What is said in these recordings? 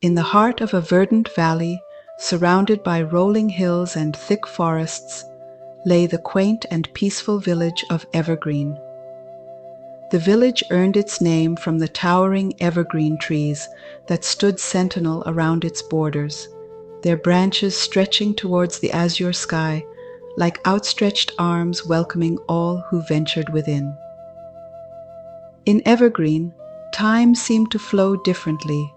In the heart of a verdant valley, surrounded by rolling hills and thick forests, lay the quaint and peaceful village of Evergreen. The village earned its name from the towering evergreen trees that stood sentinel around its borders, their branches stretching towards the azure sky like outstretched arms welcoming all who ventured within. In Evergreen, time seemed to flow differently.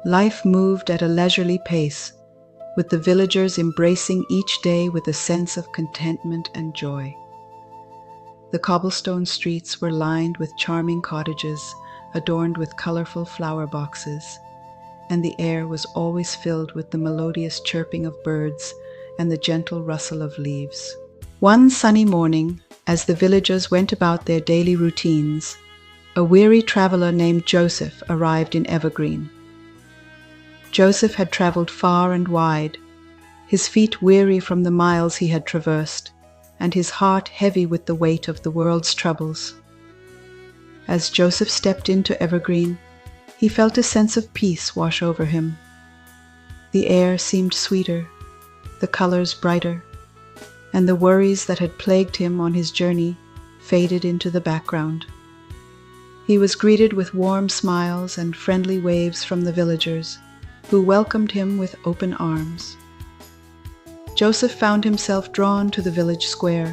Life moved at a leisurely pace, with the villagers embracing each day with a sense of contentment and joy. The cobblestone streets were lined with charming cottages, adorned with colorful flower boxes, and the air was always filled with the melodious chirping of birds and the gentle rustle of leaves. One sunny morning, as the villagers went about their daily routines, a weary traveler named Joseph arrived in Evergreen. Joseph had traveled far and wide, his feet weary from the miles he had traversed, and his heart heavy with the weight of the world's troubles. As Joseph stepped into Evergreen, he felt a sense of peace wash over him. The air seemed sweeter, the colors brighter, and the worries that had plagued him on his journey faded into the background. He was greeted with warm smiles and friendly waves from the villagers, who welcomed him with open arms. Joseph found himself drawn to the village square,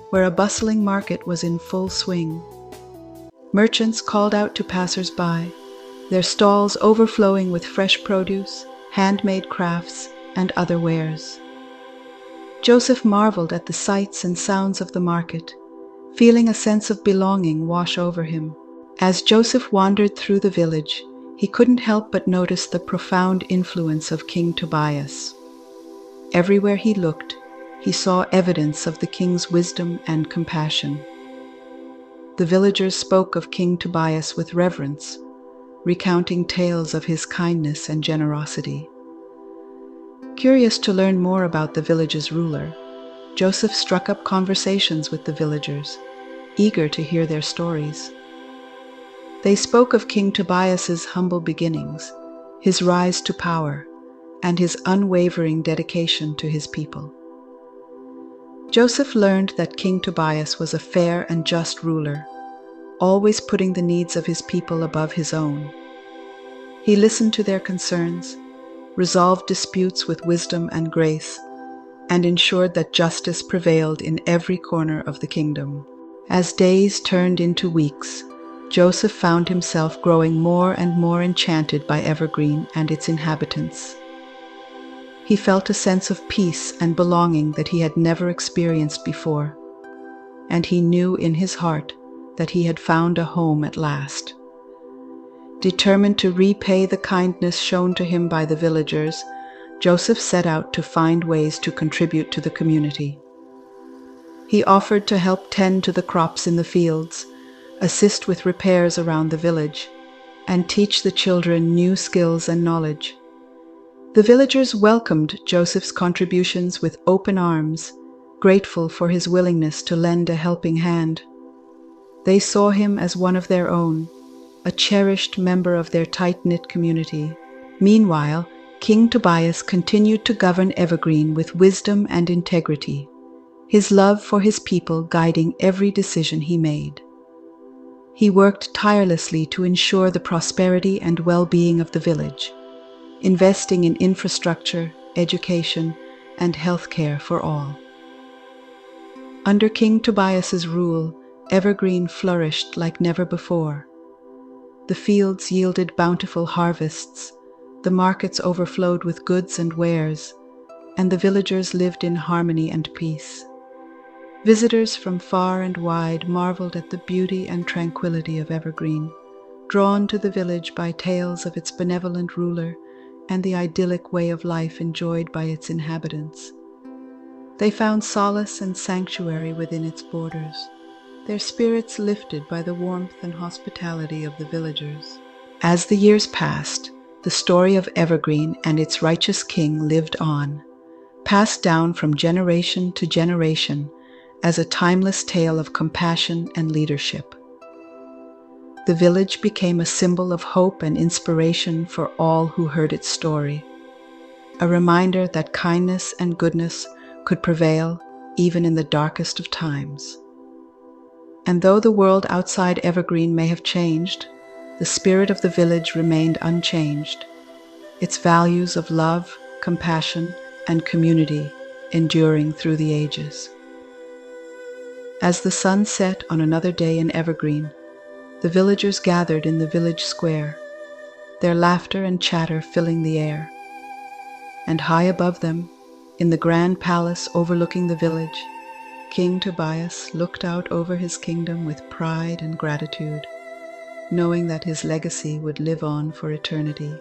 where a bustling market was in full swing. Merchants called out to passers-by, their stalls overflowing with fresh produce, handmade crafts, and other wares. Joseph marveled at the sights and sounds of the market, feeling a sense of belonging wash over him. As Joseph wandered through the village, he couldn't help but notice the profound influence of King Tobias. Everywhere he looked, he saw evidence of the king's wisdom and compassion. The villagers spoke of King Tobias with reverence, recounting tales of his kindness and generosity. Curious to learn more about the village's ruler, Joseph struck up conversations with the villagers, eager to hear their stories. They spoke of King Tobias's humble beginnings, his rise to power, and his unwavering dedication to his people. Joseph learned that King Tobias was a fair and just ruler, always putting the needs of his people above his own. He listened to their concerns, resolved disputes with wisdom and grace, and ensured that justice prevailed in every corner of the kingdom. As days turned into weeks, Joseph found himself growing more and more enchanted by Evergreen and its inhabitants. He felt a sense of peace and belonging that he had never experienced before, and he knew in his heart that he had found a home at last. Determined to repay the kindness shown to him by the villagers, Joseph set out to find ways to contribute to the community. He offered to help tend to the crops in the fields, assist with repairs around the village, and teach the children new skills and knowledge. The villagers welcomed Joseph's contributions with open arms, grateful for his willingness to lend a helping hand. They saw him as one of their own, a cherished member of their tight-knit community. Meanwhile, King Tobias continued to govern Evergreen with wisdom and integrity, his love for his people guiding every decision he made. He worked tirelessly to ensure the prosperity and well-being of the village, investing in infrastructure, education, and healthcare for all. Under King Tobias's rule, Evergreen flourished like never before. The fields yielded bountiful harvests, the markets overflowed with goods and wares, and the villagers lived in harmony and peace. Visitors from far and wide marveled at the beauty and tranquility of Evergreen, drawn to the village by tales of its benevolent ruler and the idyllic way of life enjoyed by its inhabitants. They found solace and sanctuary within its borders, their spirits lifted by the warmth and hospitality of the villagers. As the years passed, the story of Evergreen and its righteous king lived on, passed down from generation to generation as a timeless tale of compassion and leadership. The village became a symbol of hope and inspiration for all who heard its story, a reminder that kindness and goodness could prevail even in the darkest of times. And though the world outside Evergreen may have changed, the spirit of the village remained unchanged, its values of love, compassion, and community enduring through the ages. As the sun set on another day in Evergreen, the villagers gathered in the village square, their laughter and chatter filling the air. And high above them, in the grand palace overlooking the village, King Tobias looked out over his kingdom with pride and gratitude, knowing that his legacy would live on for eternity.